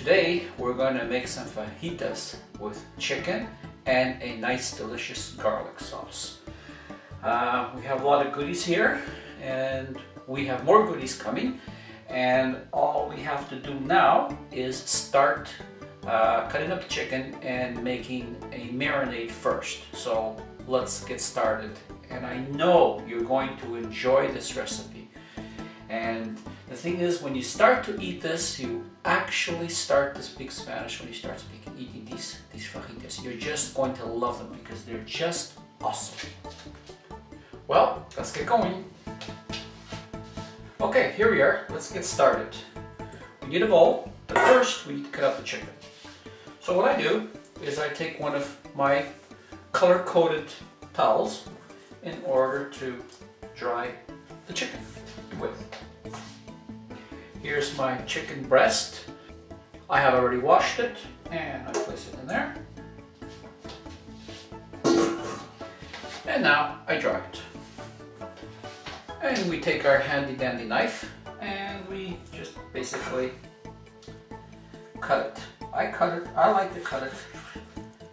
Today we're going to make some fajitas with chicken and a nice delicious garlic sauce. We have a lot of goodies here and we have more goodies coming, and all we have to do now is start cutting up the chicken and making a marinade first. So let's get started, and I know you're going to enjoy this recipe. And the thing is, when you start to eat this, you actually start to speak Spanish when you start eating these fajitas. You're just going to love them because they're just awesome. Well, let's get going. Okay, here we are. Let's get started. We need a bowl, but first we need to cut up the chicken. So what I do is I take one of my color-coded towels in order to dry the chicken with. Here's my chicken breast. I have already washed it and I place it in there. And now I dry it. And we take our handy dandy knife and we just basically cut it. I like to cut it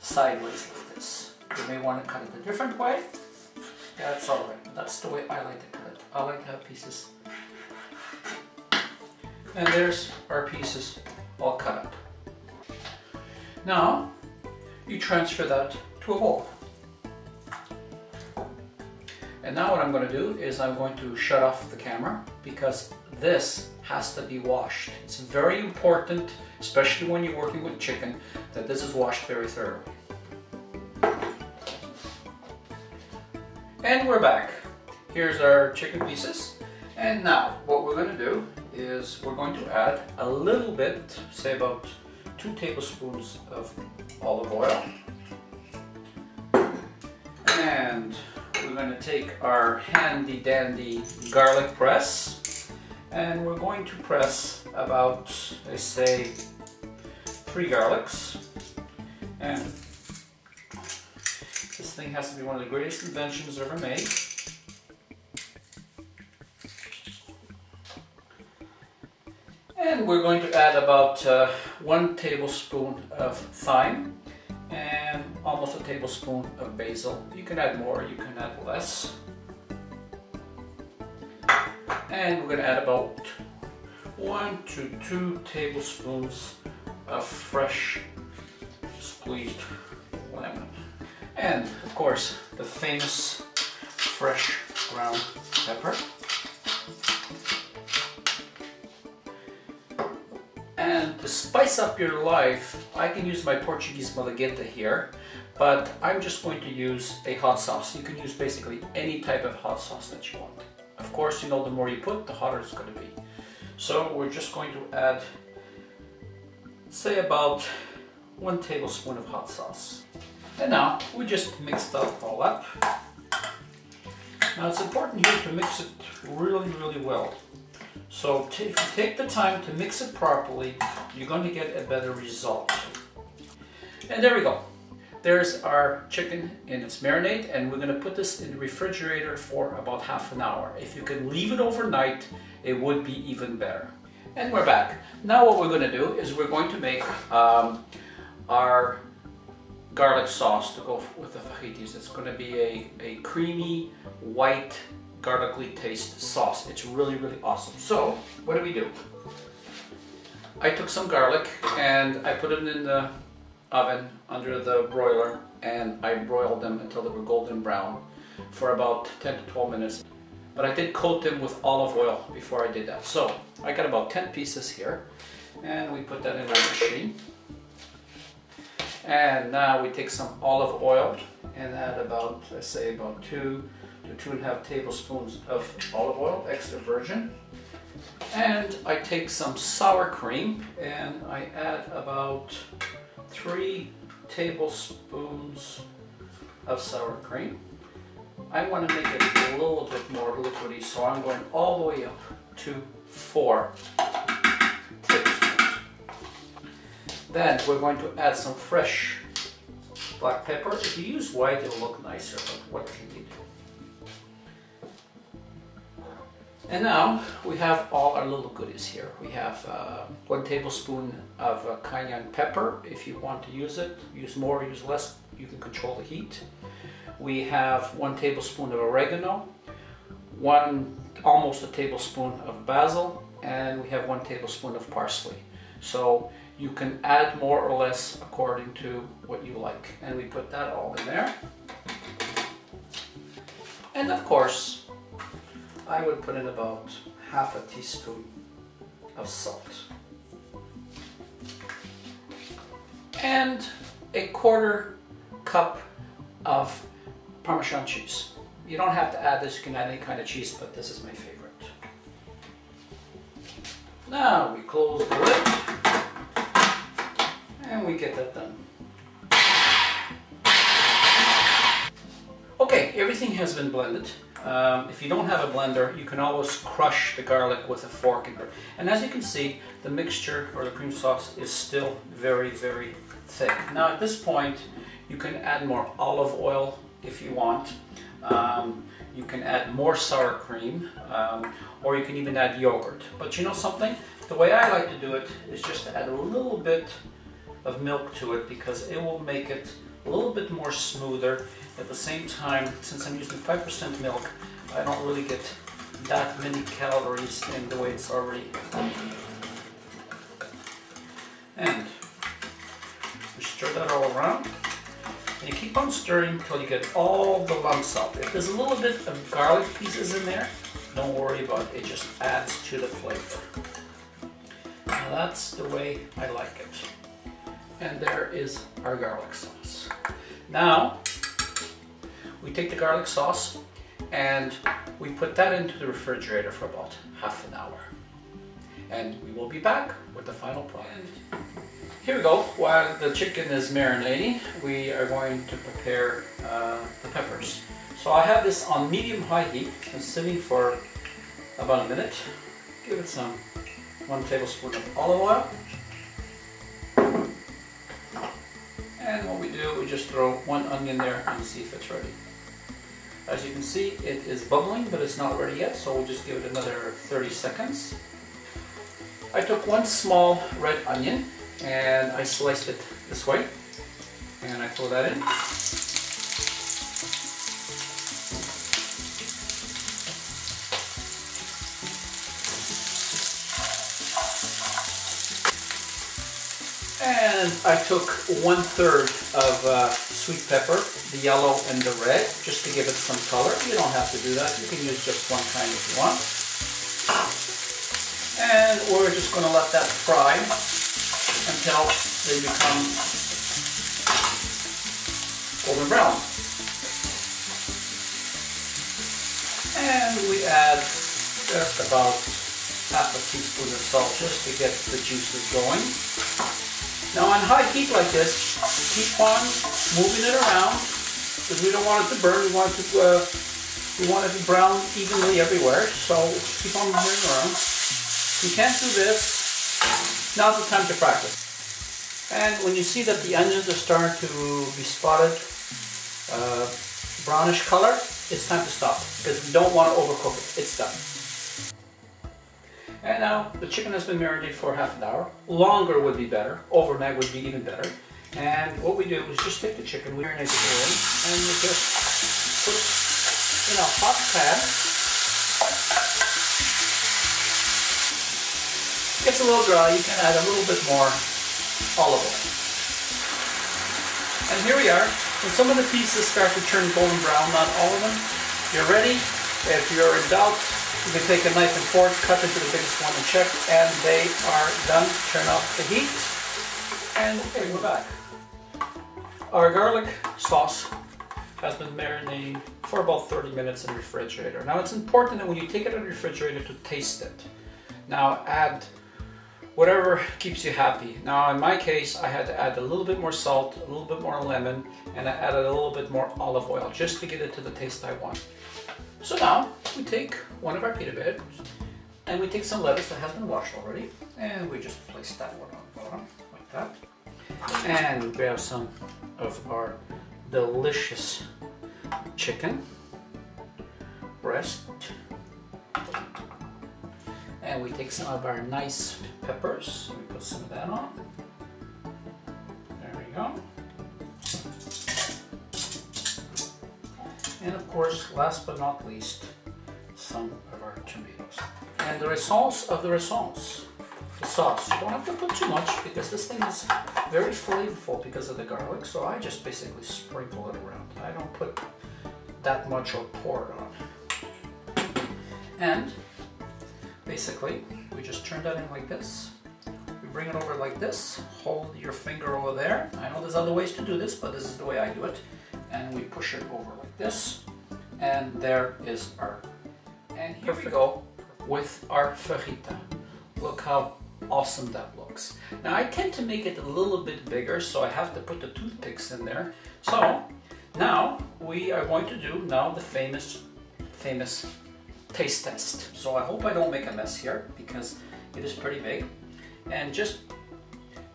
sideways like this. You may want to cut it a different way. That's alright. That's the way I like to cut it. I like to have pieces. And there's our pieces all cut up. Now you transfer that to a bowl. And now what I'm going to do is I'm going to shut off the camera because this has to be washed. It's very important, especially when you're working with chicken, that this is washed very thoroughly. And we're back. Here's our chicken pieces. And now what we're going to do is we're going to add a little bit, say about 2 tablespoons of olive oil. And we're going to take our handy dandy garlic press and we're going to press about, I say, 3 garlics. And this thing has to be one of the greatest inventions ever made. And we're going to add about 1 tablespoon of thyme and almost a tablespoon of basil. You can add more, you can add less. And we're going to add about 1 to 2 tablespoons of fresh squeezed lemon. And of course the famous fresh ground pepper. And to spice up your life, I can use my Portuguese malagueta here, but I'm just going to use a hot sauce. You can use basically any type of hot sauce that you want. Of course, you know, the more you put, the hotter it's going to be. So we're just going to add, say, about 1 tablespoon of hot sauce. And now we just mix that all up. Now it's important here to mix it really, really well. So if you take the time to mix it properly, you're going to get a better result. And there we go. There's our chicken in its marinade, and we're going to put this in the refrigerator for about half an hour. If you can leave it overnight, it would be even better. And we're back. Now what we're going to do is we're going to make our garlic sauce to go with the fajitas. It's going to be a creamy, white, garlicly taste sauce. It's really, really awesome. So what do? I took some garlic and I put it in the oven under the broiler and I broiled them until they were golden brown for about 10 to 12 minutes. But I did coat them with olive oil before I did that. So I got about 10 pieces here and we put that in our machine. And now we take some olive oil and add about, let's say, about 2 to 2.5 tablespoons of olive oil, extra virgin. And I take some sour cream and I add about 3 tablespoons of sour cream. I want to make it a little bit more liquidy, so I'm going all the way up to 4 tablespoons. Then we're going to add some fresh black pepper. If you use white, it'll look nicer, but what can you do? And now we have all our little goodies here. We have 1 tablespoon of cayenne pepper. If you want to use it, use more, use less, you can control the heat. We have 1 tablespoon of oregano, almost a tablespoon of basil, and we have 1 tablespoon of parsley. So you can add more or less according to what you like. And we put that all in there. And of course, I would put in about half a teaspoon of salt. And a 1/4 cup of Parmesan cheese. You don't have to add this, you can add any kind of cheese, but this is my favorite. Now we close the lid and we get that done. Okay, everything has been blended. If you don't have a blender, you can always crush the garlic with a fork. And as you can see, the mixture or the cream sauce is still very, very thick. Now at this point, you can add more olive oil if you want. You can add more sour cream, or you can even add yogurt. But you know something? The way I like to do it is just to add a little bit of milk to it, because it will make it a little bit more smoother. At the same time, since I'm using 5% milk, I don't really get that many calories in the way it's already done. And we stir that all around. And you keep on stirring until you get all the lumps out. If there's a little bit of garlic pieces in there, don't worry about it. It just adds to the flavor. Now that's the way I like it. And there is our garlic sauce. Now, we take the garlic sauce and we put that into the refrigerator for about half an hour. And we will be back with the final product. Here we go. While the chicken is marinating, we are going to prepare the peppers. So I have this on medium-high heat. It's been sitting for about a minute. Give it some 1 tablespoon of olive oil. And what we do, we just throw 1 onion there and see if it's ready. As you can see, it is bubbling, but it's not ready yet, so we'll just give it another 30 seconds. I took 1 small red onion and I sliced it this way, and I throw that in. And I took 1/3 of sweet pepper, the yellow and the red, just to give it some color. You don't have to do that. You can use just 1 kind if you want. And we're just going to let that fry until they become golden brown. And we add just about half a teaspoon of salt just to get the juices going. Now on high heat like this, keep on moving it around because we don't want it to burn. We want it to brown evenly everywhere. So keep on moving it around. If you can't do this, now's the time to practice. And when you see that the onions are starting to be spotted, brownish color, it's time to stop because we don't want to overcook it. It's done. And now the chicken has been marinated for half an hour. Longer would be better. Overnight would be even better. And what we do is just take the chicken, we marinate it in, and we just put it in a hot pan. Gets a little dry, you can add a little bit more olive oil. And here we are. When some of the pieces start to turn golden brown, not all of them, you're ready. If you're in doubt, you can take a knife and fork, cut into the biggest one and check, and they are done. Turn off the heat, and okay, we're back. Our garlic sauce has been marinating for about 30 minutes in the refrigerator. Now it's important that when you take it out of the refrigerator to taste it. Now add whatever keeps you happy. Now in my case, I had to add a little bit more salt, a little bit more lemon, and I added a little bit more olive oil just to get it to the taste I want. So now we take one of our pita bread and we take some lettuce that has been washed already, and we just place that one on the bottom like that. And we grab some of our delicious chicken breast. And we take some of our nice peppers, we put some of that on. There we go. And of course, last but not least, some of our tomatoes. And the essence of the essence, the sauce. You don't have to put too much because this thing is very flavorful because of the garlic. So I just basically sprinkle it around. I don't put that much or pour it on. And basically, we just turn that in like this. We bring it over like this. Hold your finger over there. I know there's other ways to do this, but this is the way I do it. And we push it over like this. And there is our, and here we go with our fajita. Look how awesome that looks. Now I tend to make it a little bit bigger, so I have to put the toothpicks in there. So now we are going to do now the famous taste test. So I hope I don't make a mess here because it is pretty big. And just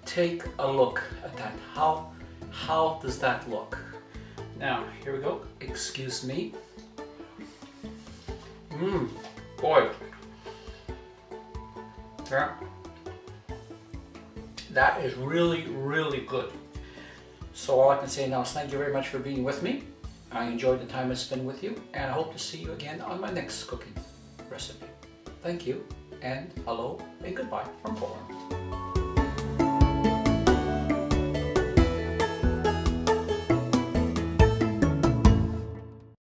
take a look at that. How does that look? Now here we go. Excuse me. Boy. Yeah. That is really, really good. So all I can say now is thank you very much for being with me. I enjoyed the time I spent with you, and I hope to see you again on my next cooking recipe. Thank you, and hello and goodbye from Poland.